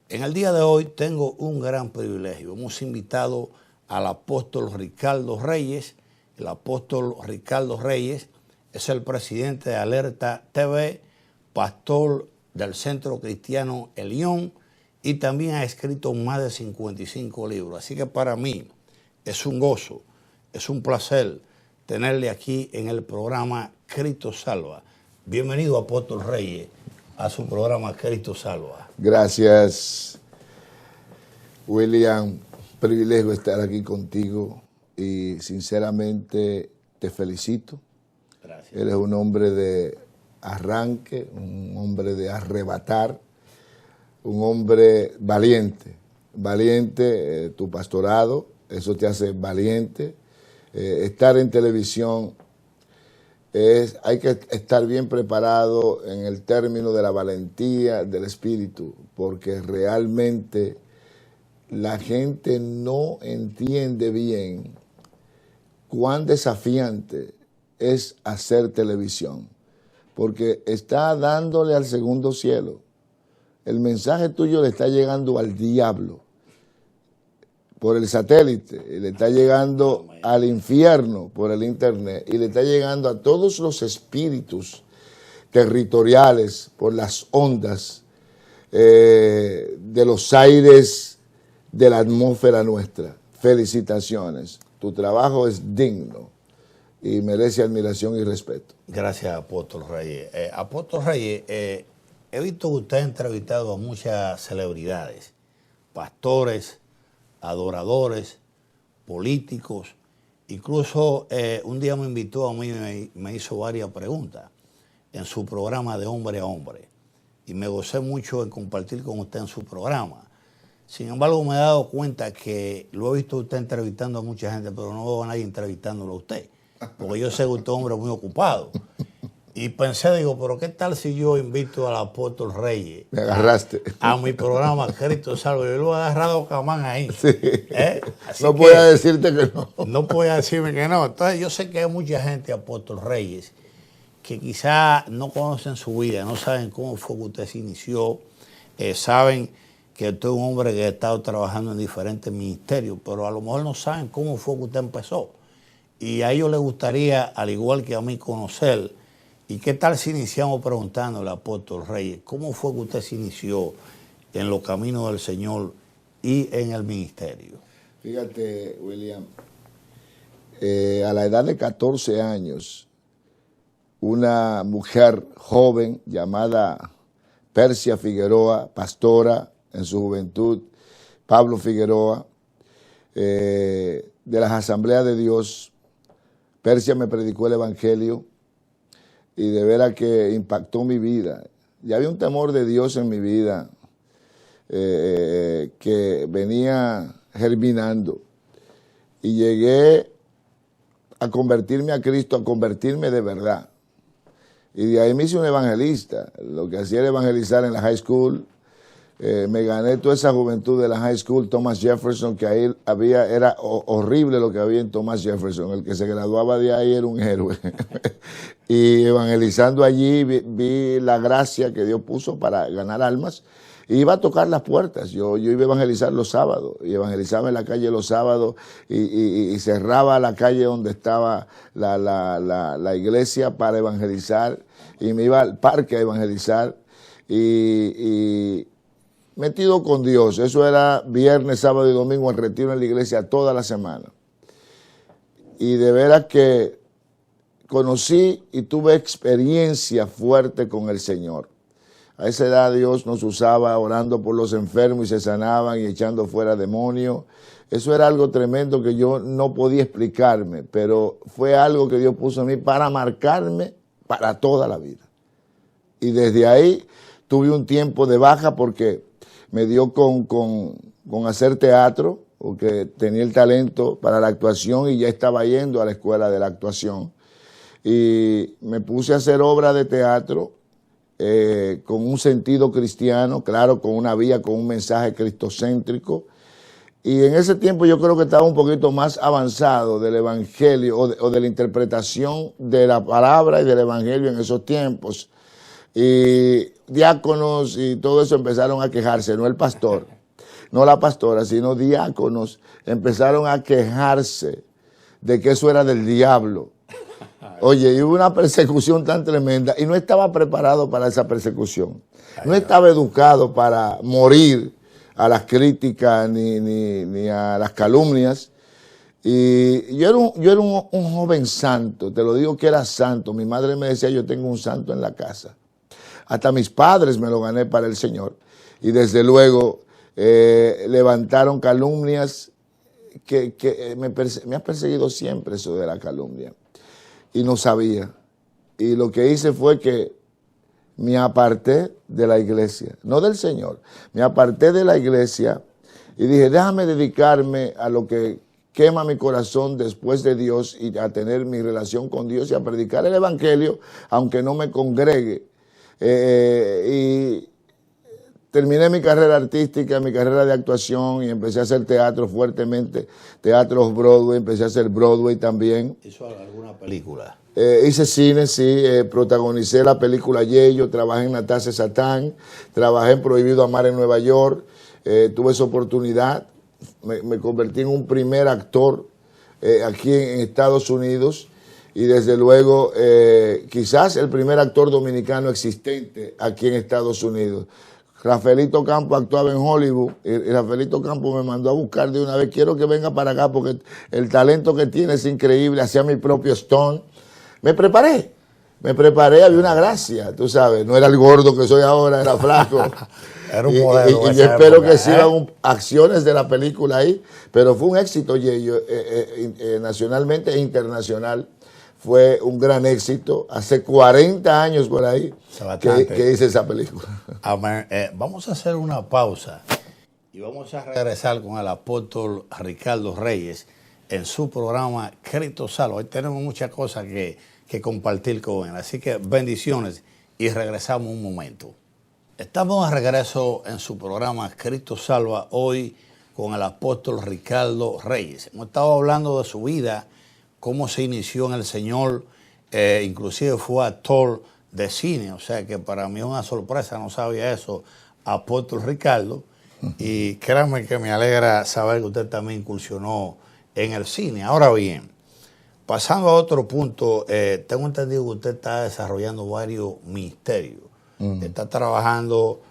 En el día de hoy tengo un gran privilegio. Hemos invitado al apóstol Ricardo Reyes. El apóstol Ricardo Reyes es el presidente de Alerta TV, pastor del Centro Cristiano Elión y también ha escrito más de 55 libros. Así que para mí es un gozo, es un placer tenerle aquí en el programa Cristo Salva. Bienvenido, apóstol Reyes, a su programa Cristo Salva. Gracias, William. Privilegio estar aquí contigo y sinceramente te felicito. Gracias. Eres un hombre de arranque, un hombre de arrebatar, un hombre valiente. Valiente, tu pastorado, eso te hace valiente. Estar en televisión hay que estar bien preparado en el término de la valentía del espíritu, porque realmente la gente no entiende bien cuán desafiante es hacer televisión, porque está dándole al segundo cielo. El mensaje tuyo le está llegando al diablo por el satélite, y le está llegando al infierno por el internet, y le está llegando a todos los espíritus territoriales por las ondas de los aires de la atmósfera nuestra. Felicitaciones, tu trabajo es digno y merece admiración y respeto. Gracias, apóstol Reyes. Apóstol Reyes, he visto que usted ha entrevistado a muchas celebridades, pastores, adoradores, políticos. Incluso un día me invitó a mí y me hizo varias preguntas en su programa de Hombre a Hombre. Y me gocé mucho en compartir con usted en su programa. Sin embargo, me he dado cuenta que lo he visto usted entrevistando a mucha gente, pero no veo a nadie entrevistándolo a usted. Porque yo sé que usted es un hombre muy ocupado. Y pensé, digo, pero ¿qué tal si yo invito al apóstol Reyes? Me agarraste. A mi programa Cristo Salva. Yo lo he agarrado camán ahí. Sí. No podía decirte que no. No podía decirme que no. Entonces yo sé que hay mucha gente, apóstol Reyes, que quizá no conocen su vida, no saben cómo fue que usted se inició, saben que usted es un hombre que ha estado trabajando en diferentes ministerios, pero a lo mejor no saben cómo fue que usted empezó. Y a ellos les gustaría, al igual que a mí, conocer. ¿Y qué tal si iniciamos preguntándole, apóstol Reyes, cómo fue que usted se inició en los caminos del Señor y en el ministerio? Fíjate, William, a la edad de 14 años, una mujer joven llamada Persia Figueroa, pastora en su juventud, Pablo Figueroa, de las Asambleas de Dios, Persia me predicó el Evangelio y de veras que impactó mi vida. Y había un temor de Dios en mi vida que venía germinando. Y llegué a convertirme a Cristo, a convertirme de verdad. Y de ahí me hice un evangelista. Lo que hacía era evangelizar en la high school. Me gané toda esa juventud de la high school, Thomas Jefferson, que ahí era horrible lo que había en Thomas Jefferson. El que se graduaba de ahí era un héroe. Y evangelizando allí vi la gracia que Dios puso para ganar almas. Y iba a tocar las puertas. Yo iba a evangelizar los sábados, y evangelizaba en la calle los sábados, y cerraba la calle donde estaba la iglesia para evangelizar, y me iba al parque a evangelizar, y metido con Dios. Eso era viernes, sábado y domingo en retiro en la iglesia toda la semana. Y de veras que conocí y tuve experiencia fuerte con el Señor. A esa edad Dios nos usaba orando por los enfermos y se sanaban y echando fuera demonios. Eso era algo tremendo que yo no podía explicarme, pero fue algo que Dios puso en mí para marcarme para toda la vida. Y desde ahí tuve un tiempo de baja porque me dio con hacer teatro, porque tenía el talento para la actuación y ya estaba yendo a la escuela de la actuación. Y me puse a hacer obra de teatro con un sentido cristiano, claro, con una vía, con un mensaje cristocéntrico. Y en ese tiempo yo creo que estaba un poquito más avanzado del evangelio o de la interpretación de la palabra y del evangelio en esos tiempos. Y diáconos y todo eso empezaron a quejarse, no el pastor, no la pastora, sino diáconos empezaron a quejarse de que eso era del diablo. Oye, y hubo una persecución tan tremenda y no estaba preparado para esa persecución. No estaba educado para morir a las críticas ni a las calumnias. Y yo era un joven santo, te lo digo que era santo. Mi madre me decía, yo tengo un santo en la casa. Hasta mis padres me lo gané para el Señor. Y desde luego levantaron calumnias que me ha perseguido siempre eso de la calumnia. Y no sabía. Y lo que hice fue que me aparté de la iglesia, no del Señor. Me aparté de la iglesia y dije, déjame dedicarme a lo que quema mi corazón después de Dios y a tener mi relación con Dios y a predicar el evangelio, aunque no me congregue. Y terminé mi carrera artística, mi carrera de actuación y empecé a hacer teatro fuertemente, teatros Broadway, empecé a hacer Broadway también. ¿Hizo alguna película? Hice cine, sí, protagonicé la película Yello, trabajé en Natasha Satán, trabajé en Prohibido Amar en Nueva York, tuve esa oportunidad, me convertí en un primer actor aquí en Estados Unidos y desde luego quizás el primer actor dominicano existente aquí en Estados Unidos. Rafaelito Campos actuaba en Hollywood y Rafaelito Campos me mandó a buscar de una vez, quiero que venga para acá porque el talento que tiene es increíble, hacía mi propio stunt. Me preparé, había una gracia, tú sabes, no era el gordo que soy ahora, era flaco. Era un modelo. Y yo espero que sigan acciones de la película ahí, pero fue un éxito, nacionalmente e internacional. Fue un gran éxito. Hace 40 años por ahí que hice esa película. Vamos a hacer una pausa y vamos a regresar con el apóstol Ricardo Reyes en su programa Cristo Salva. Hoy tenemos muchas cosas que compartir con él. Así que bendiciones y regresamos un momento. Estamos de regreso en su programa Cristo Salva hoy con el apóstol Ricardo Reyes. Hemos estado hablando de su vida, cómo se inició en el Señor, inclusive fue actor de cine, o sea que para mí es una sorpresa, no sabía eso, apóstol Ricardo, y créanme que me alegra saber que usted también incursionó en el cine. Ahora bien, pasando a otro punto, tengo entendido que usted está desarrollando varios ministerios, está trabajando,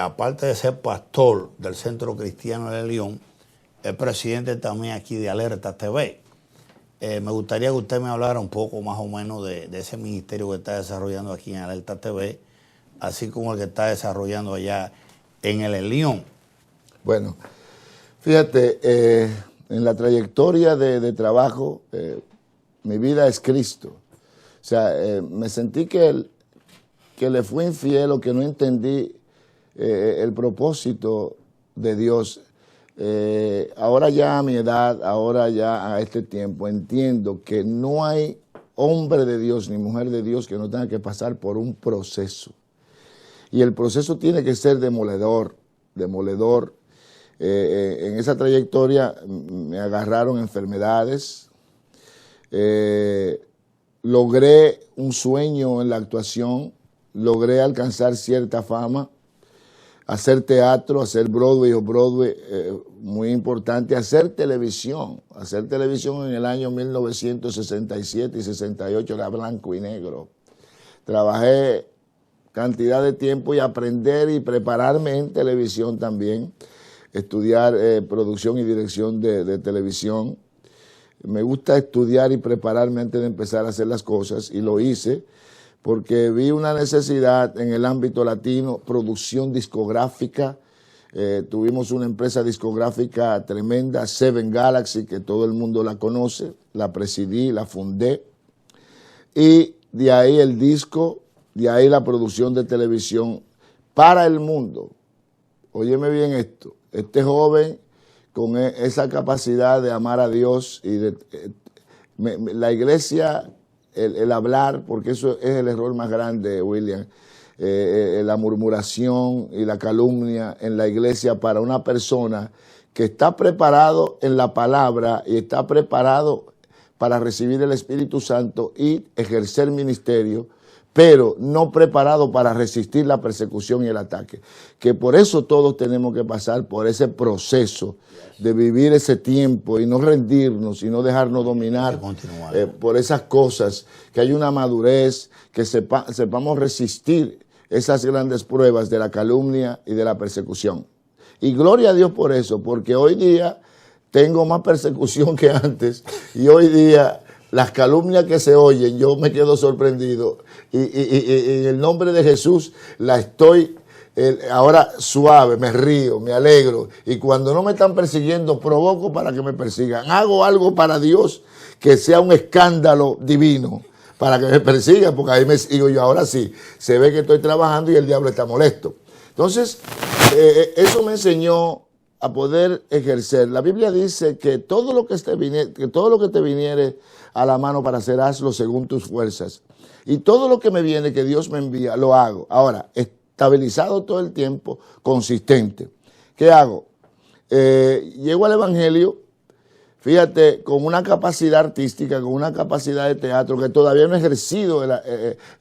aparte de ser pastor del Centro Cristiano de León, es presidente también aquí de Alerta TV. Me gustaría que usted me hablara un poco más o menos de ese ministerio que está desarrollando aquí en Alerta TV, así como el que está desarrollando allá en el León. Bueno, fíjate, en la trayectoria de trabajo, mi vida es Cristo. O sea, me sentí que le fui infiel o que no entendí el propósito de Dios. Ahora ya a mi edad, ahora ya a este tiempo, entiendo que no hay hombre de Dios ni mujer de Dios que no tenga que pasar por un proceso. Y el proceso tiene que ser demoledor. En esa trayectoria me agarraron enfermedades, logré un sueño en la actuación, logré alcanzar cierta fama, hacer teatro, hacer Broadway muy importante, hacer televisión en el año 1967 y 68 era blanco y negro. Trabajé cantidad de tiempo y aprender y prepararme en televisión también, estudiar producción y dirección de televisión. Me gusta estudiar y prepararme antes de empezar a hacer las cosas y lo hice porque vi una necesidad en el ámbito latino, producción discográfica. Tuvimos una empresa discográfica tremenda, Seven Galaxy, que todo el mundo la conoce, la presidí, la fundé, y de ahí el disco, de ahí la producción de televisión para el mundo. Óyeme bien esto, este joven con esa capacidad de amar a Dios y la iglesia, el hablar, porque eso es el error más grande, William, la murmuración y la calumnia en la iglesia para una persona que está preparado en la palabra y está preparado para recibir el Espíritu Santo y ejercer ministerio, pero no preparado para resistir la persecución y el ataque. Que por eso todos tenemos que pasar por ese proceso de vivir ese tiempo y no rendirnos y no dejarnos dominar por esas cosas, que hay una madurez, que sepamos resistir esas grandes pruebas de la calumnia y de la persecución. Y gloria a Dios por eso, porque hoy día tengo más persecución que antes y hoy día las calumnias que se oyen, yo me quedo sorprendido y en el nombre de Jesús la estoy ahora suave, me río, me alegro y cuando no me están persiguiendo provoco para que me persigan, hago algo para Dios que sea un escándalo divino para que me persigan, porque ahí me sigo yo, ahora sí, se ve que estoy trabajando y el diablo está molesto. Entonces, eso me enseñó a poder ejercer. La Biblia dice que todo lo que te viniere a la mano para hacer, hazlo según tus fuerzas. Y todo lo que me viene, que Dios me envía, lo hago. Ahora, estabilizado todo el tiempo, consistente. ¿Qué hago? Llego al Evangelio, fíjate, con una capacidad artística, con una capacidad de teatro, que todavía no he ejercido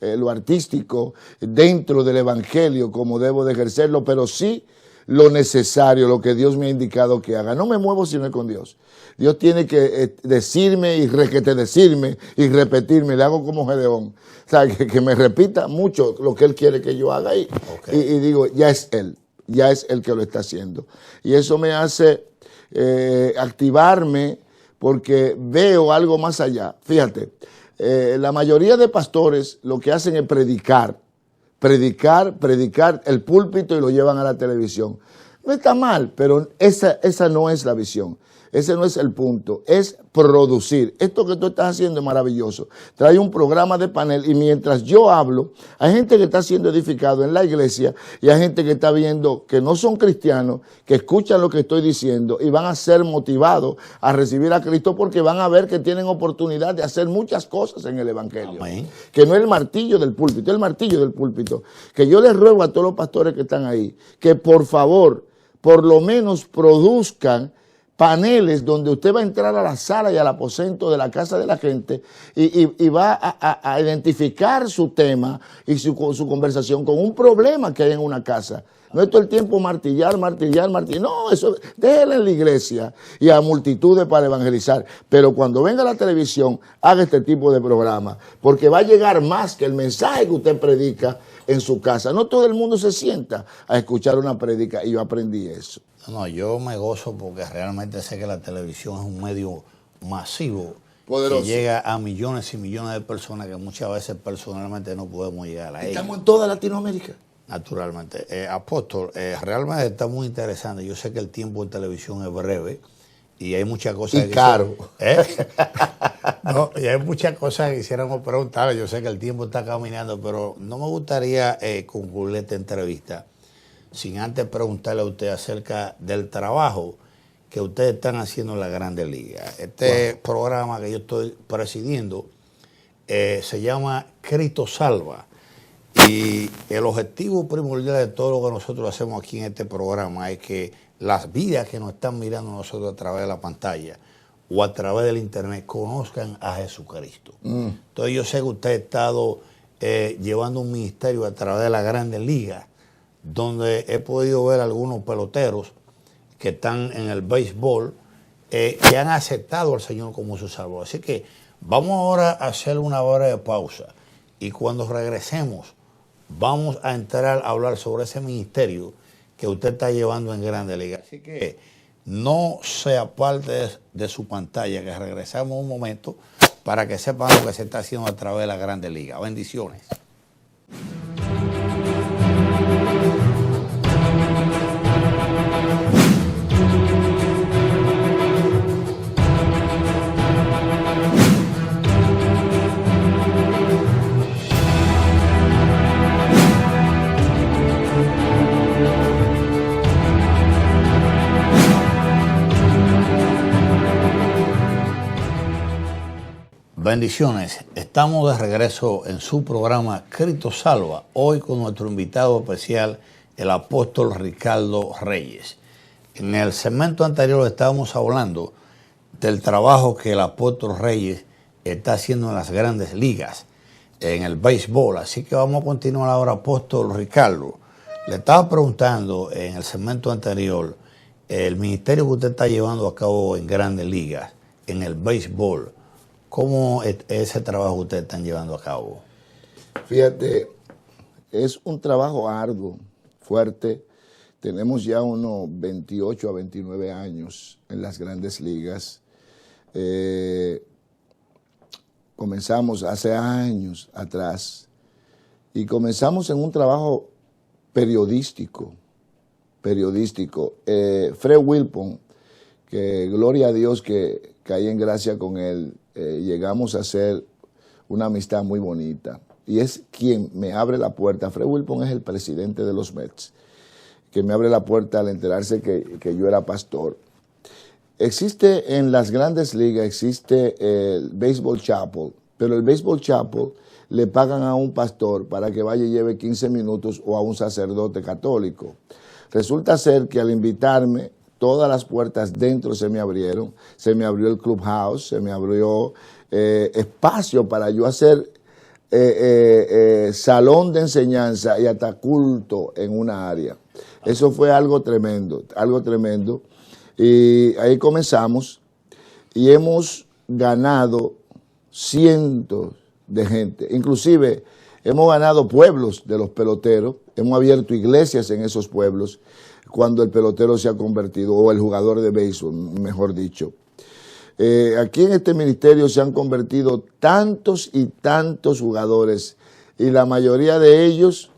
lo artístico dentro del Evangelio como debo de ejercerlo, pero sí lo necesario, lo que Dios me ha indicado que haga. No me muevo si no es con Dios. Dios tiene que decirme y decirme y repetirme. Le hago como Gedeón. O sea, que me repita mucho lo que Él quiere que yo haga y digo, ya es Él que lo está haciendo. Y eso me hace activarme porque veo algo más allá. Fíjate, la mayoría de pastores lo que hacen es predicar el púlpito y lo llevan a la televisión. No está mal, pero esa no es la visión. Ese no es el punto, es producir. Esto que tú estás haciendo es maravilloso. Trae un programa de panel y mientras yo hablo, hay gente que está siendo edificado en la iglesia y hay gente que está viendo que no son cristianos, que escuchan lo que estoy diciendo y van a ser motivados a recibir a Cristo porque van a ver que tienen oportunidad de hacer muchas cosas en el Evangelio. Amén. Que no es el martillo del púlpito, es el martillo del púlpito. Que yo les ruego a todos los pastores que están ahí, que por favor, por lo menos produzcan paneles donde usted va a entrar a la sala y al aposento de la casa de la gente y va a identificar su tema y su conversación con un problema que hay en una casa. No es todo el tiempo martillar. No, eso déjelo en la iglesia y a multitudes para evangelizar. Pero cuando venga la televisión, haga este tipo de programa, porque va a llegar más que el mensaje que usted predica en su casa. No todo el mundo se sienta a escuchar una prédica y yo aprendí eso. No, yo me gozo porque realmente sé que la televisión es un medio masivo, poderoso, que llega a millones y millones de personas que muchas veces personalmente no podemos llegar a ellas. Estamos en toda Latinoamérica. Naturalmente. Apóstol, realmente está muy interesante. Yo sé que el tiempo de televisión es breve y hay muchas cosas y caro. No, y hay muchas cosas que quisiéramos preguntar. Yo sé que el tiempo está caminando, pero no me gustaría concluir esta entrevista sin antes preguntarle a usted acerca del trabajo que ustedes están haciendo en la Grandes Ligas. Este programa que yo estoy presidiendo se llama Cristo Salva. Y el objetivo primordial de todo lo que nosotros hacemos aquí en este programa es que las vidas que nos están mirando nosotros a través de la pantalla o a través del internet conozcan a Jesucristo. Entonces yo sé que usted ha estado llevando un ministerio a través de la Grandes Ligas, donde he podido ver algunos peloteros que están en el béisbol que han aceptado al Señor como su Salvador. Así que vamos ahora a hacer una breve pausa y cuando regresemos vamos a entrar a hablar sobre ese ministerio que usted está llevando en Grandes Ligas. Así que no sea parte de su pantalla, que regresamos un momento para que sepan lo que se está haciendo a través de la Grandes Ligas. Bendiciones. Bendiciones, estamos de regreso en su programa Cristo Salva, hoy con nuestro invitado especial, el apóstol Ricardo Reyes. En el segmento anterior estábamos hablando del trabajo que el apóstol Reyes está haciendo en las Grandes Ligas. en el béisbol. Así que vamos a continuar ahora, apóstol Ricardo. Le estaba preguntando en el segmento anterior, el ministerio que usted está llevando a cabo en Grandes Ligas, en el béisbol, ¿cómo es ese trabajo que ustedes están llevando a cabo? Fíjate, es un trabajo arduo, fuerte. Tenemos ya unos 28 a 29 años en las Grandes Ligas. Comenzamos hace años atrás y comenzamos en un trabajo periodístico. Fred Wilpon, que gloria a Dios que caí en gracia con él, llegamos a hacer una amistad muy bonita. Y es quien me abre la puerta. Fred Wilpon es el presidente de los Mets, que me abre la puerta al enterarse que yo era pastor. Existe en las Grandes Ligas, existe el Baseball Chapel, pero el Baseball Chapel le pagan a un pastor para que vaya y lleve 15 minutos o a un sacerdote católico. Resulta ser que al invitarme, todas las puertas dentro se me abrieron, se me abrió el clubhouse, se me abrió espacio para yo hacer salón de enseñanza y hasta culto en una área. Eso fue algo tremendo, algo tremendo. Y ahí comenzamos y hemos ganado cientos de gente. Inclusive hemos ganado pueblos de los peloteros, hemos abierto iglesias en esos pueblos cuando el pelotero se ha convertido, o el jugador de béisbol, mejor dicho. Aquí en este ministerio se han convertido tantos y tantos jugadores y la mayoría de ellos,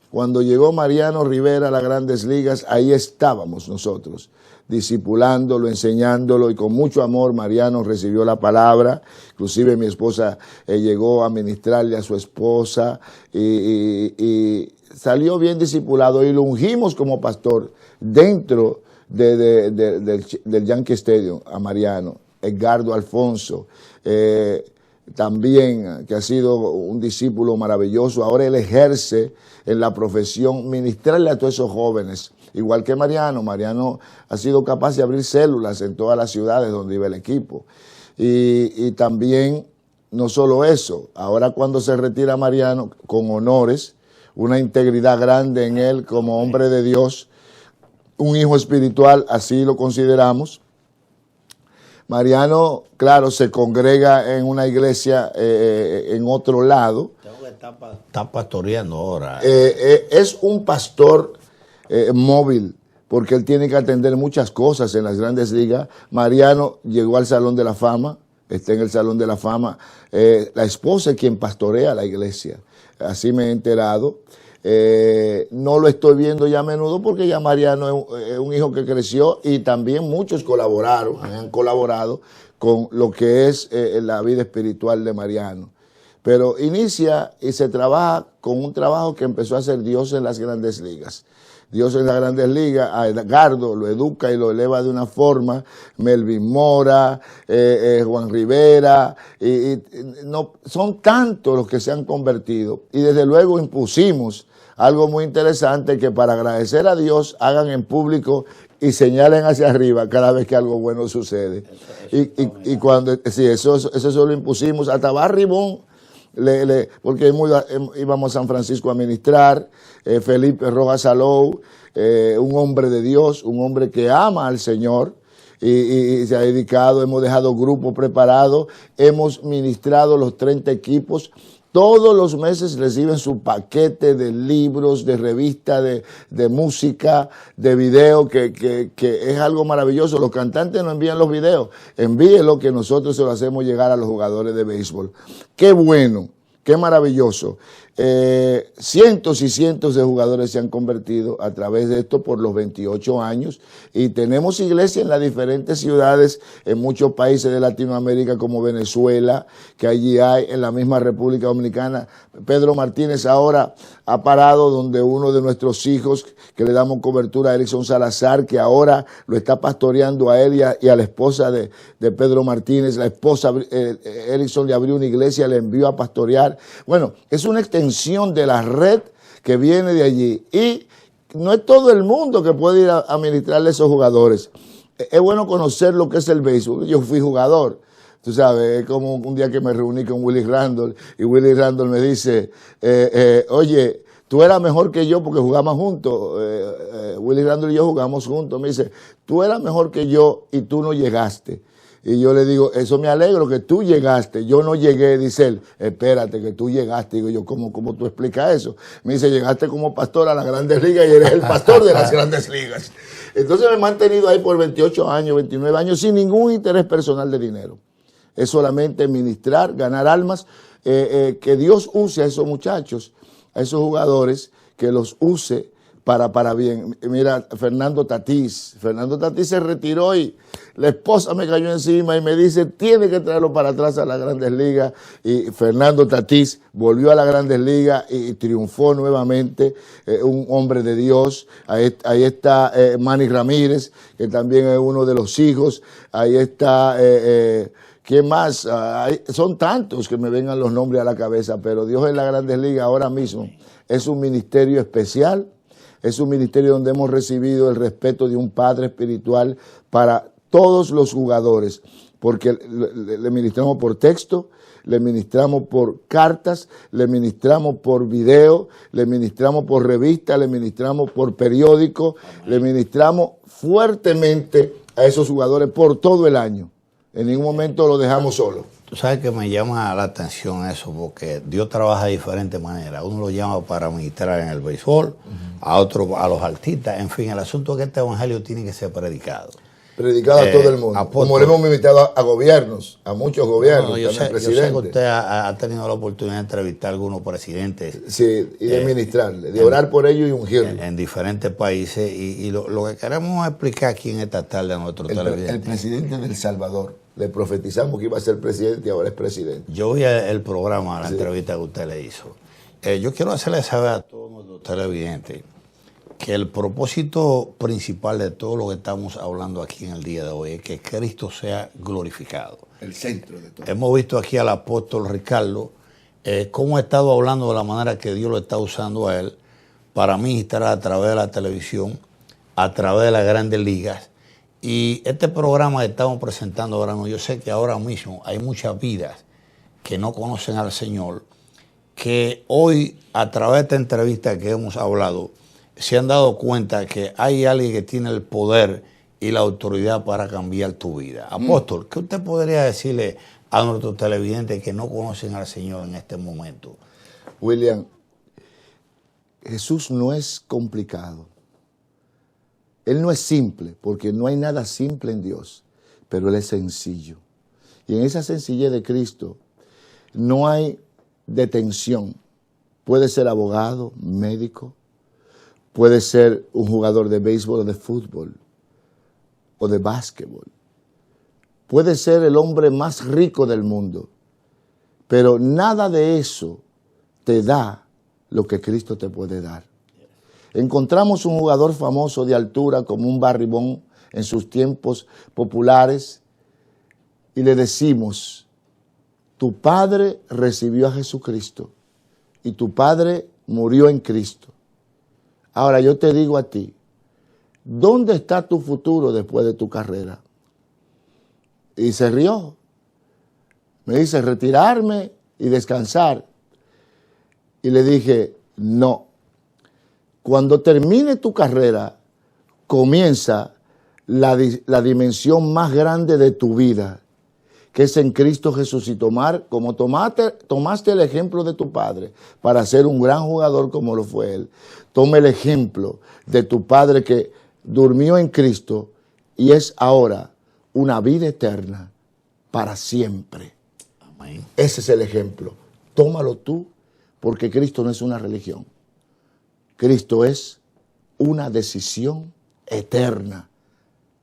cuando llegó Mariano Rivera a las Grandes Ligas, ahí estábamos nosotros, discipulándolo, enseñándolo, y con mucho amor Mariano recibió la palabra. Inclusive mi esposa llegó a ministrarle a su esposa y salió bien discipulado y lo ungimos como pastor dentro del Yankee Stadium a Mariano. Edgardo Alfonso, también, que ha sido un discípulo maravilloso, ahora él ejerce en la profesión ministrarle a todos esos jóvenes, igual que Mariano. Mariano ha sido capaz de abrir células en todas las ciudades donde iba el equipo. Y también, no solo eso, ahora cuando se retira Mariano, con honores, una integridad grande en él como hombre de Dios, un hijo espiritual, así lo consideramos. Mariano, claro, se congrega en una iglesia en otro lado. Está pastoreando ahora. Es un pastor móvil, porque él tiene que atender muchas cosas en las Grandes Ligas. Mariano llegó al Salón de la Fama, está en el Salón de la Fama. La esposa es quien pastorea la iglesia, así me he enterado. No lo estoy viendo ya a menudo porque ya Mariano es un hijo que creció y también muchos han colaborado con lo que es la vida espiritual de Mariano. Pero inicia y se trabaja con un trabajo que empezó a hacer Dios en las Grandes Ligas. Dios en las Grandes Ligas, a Edgardo lo educa y lo eleva de una forma, Melvin Mora, Juan Rivera, no, son tantos los que se han convertido. Y desde luego impusimos algo muy interesante, que para agradecer a Dios hagan en público y señalen hacia arriba cada vez que algo bueno sucede. Y cuando, sí, eso lo impusimos, hasta Barribón, porque íbamos a San Francisco a ministrar, Felipe Rojas Salou, un hombre de Dios, un hombre que ama al Señor y se ha dedicado, hemos dejado grupos preparados, hemos ministrado los 30 equipos. Todos los meses reciben su paquete de libros, de revistas, de música, de video, que es algo maravilloso. Los cantantes no envían los videos, envíenlo, que nosotros se lo hacemos llegar a los jugadores de béisbol. ¡Qué bueno! ¡Qué maravilloso! Cientos y cientos de jugadores se han convertido a través de esto por los 28 años y tenemos iglesias en las diferentes ciudades, en muchos países de Latinoamérica como Venezuela, que allí hay, en la misma República Dominicana. Pedro Martínez ahora ha parado donde uno de nuestros hijos, que le damos cobertura a Erickson Salazar, que ahora lo está pastoreando a él y a la esposa de Pedro Martínez. La esposa, Erickson, le abrió una iglesia, le envió a pastorear. Bueno, es una extensión de la red que viene de allí, y no es todo el mundo que puede ir a ministrarle a esos jugadores. Es bueno conocer lo que es el béisbol. Yo fui jugador, Tú sabes, es como un día que me reuní con Willie Randall y Willie Randall me dice, oye, tú eras mejor que yo porque jugamos juntos. Willie Randall y yo jugamos juntos. Me dice, tú eras mejor que yo y tú no llegaste. Y yo le digo, eso me alegro que tú llegaste, yo no llegué. Dice él, espérate que tú llegaste. Digo yo, ¿cómo tú explicas eso? Me dice, llegaste como pastor a las Grandes Ligas y eres el pastor de las Grandes Ligas. Entonces me he mantenido ahí por 28 años, 29 años, sin ningún interés personal de dinero. Es solamente ministrar, ganar almas, que Dios use a esos muchachos, a esos jugadores, que los use para bien. Mira, Fernando Tatís se retiró y la esposa me cayó encima y me dice, tiene que traerlo para atrás a las Grandes Ligas. Y Fernando Tatís volvió a las Grandes Ligas y triunfó nuevamente, un hombre de Dios. Ahí está Manny Ramírez, que también es uno de los hijos. Ahí está, ¿quién más? Son tantos que me vengan los nombres a la cabeza, pero Dios en las Grandes Ligas ahora mismo es un ministerio especial. Es un ministerio donde hemos recibido el respeto de un padre espiritual para todos los jugadores, porque le ministramos por texto, le ministramos por cartas, le ministramos por video, le ministramos por revista, le ministramos por periódico, le ministramos fuertemente a esos jugadores por todo el año. En ningún momento lo dejamos solo. Tú sabes que me llama la atención eso, porque Dios trabaja de diferentes maneras. Uno lo llama para ministrar en el béisbol, a otro a los artistas. En fin, el asunto es que este evangelio tiene que ser predicado. Predicado a todo el mundo. Apóstol, como le hemos invitado a gobiernos, a muchos gobiernos, yo sé que usted ha tenido la oportunidad de entrevistar a algunos presidentes. Sí, y de ministrarle, de orar por ellos y ungirlos. En diferentes países. Y lo que queremos explicar aquí en esta tarde a nuestros televidentes. El presidente de El Salvador, le profetizamos que iba a ser presidente y ahora es presidente. Yo vi el programa, la entrevista que usted le hizo. Yo quiero hacerle saber a todos nuestros televidentes que el propósito principal de todo lo que estamos hablando aquí en el día de hoy es que Cristo sea glorificado. El centro de todo. Hemos visto aquí al apóstol Ricardo cómo ha estado hablando de la manera que Dios lo está usando a él para ministrar a través de la televisión, a través de las Grandes Ligas. Y este programa que estamos presentando ahora, yo sé que ahora mismo hay muchas vidas que no conocen al Señor, que hoy a través de esta entrevista que hemos hablado, se han dado cuenta que hay alguien que tiene el poder y la autoridad para cambiar tu vida. Apóstol, ¿qué usted podría decirle a nuestros televidentes que no conocen al Señor en este momento? William, Jesús no es complicado. Él no es simple, porque no hay nada simple en Dios, pero Él es sencillo. Y en esa sencillez de Cristo no hay detención. Puede ser abogado, médico, puede ser un jugador de béisbol o de fútbol o de básquetbol. Puede ser el hombre más rico del mundo, pero nada de eso te da lo que Cristo te puede dar. Encontramos un jugador famoso de altura como un Barry Bonds en sus tiempos populares y le decimos, tu padre recibió a Jesucristo y tu padre murió en Cristo. Ahora yo te digo a ti, ¿dónde está tu futuro después de tu carrera? Y se rió. Me dice, retirarme y descansar. Y le dije, no. Cuando termine tu carrera, comienza la dimensión más grande de tu vida, que es en Cristo Jesús. Y como tomaste el ejemplo de tu padre para ser un gran jugador como lo fue él, toma el ejemplo de tu padre que durmió en Cristo y es ahora una vida eterna para siempre. Amén. Ese es el ejemplo. Tómalo tú, porque Cristo no es una religión. Cristo es una decisión eterna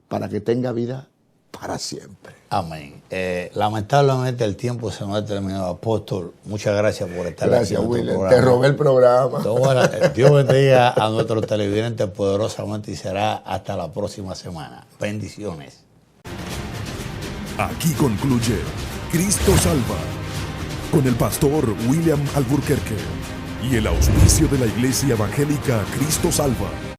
para que tenga vida para siempre. Amén. Lamentablemente el tiempo se nos ha terminado, apóstol. Muchas gracias por estar aquí en nuestro programa. Te robé el programa. Dios bendiga a nuestros televidentes poderosamente y será hasta la próxima semana. Bendiciones. Aquí concluye Cristo Salva con el pastor William Alburquerque y el auspicio de la Iglesia Evangélica Cristo Salva.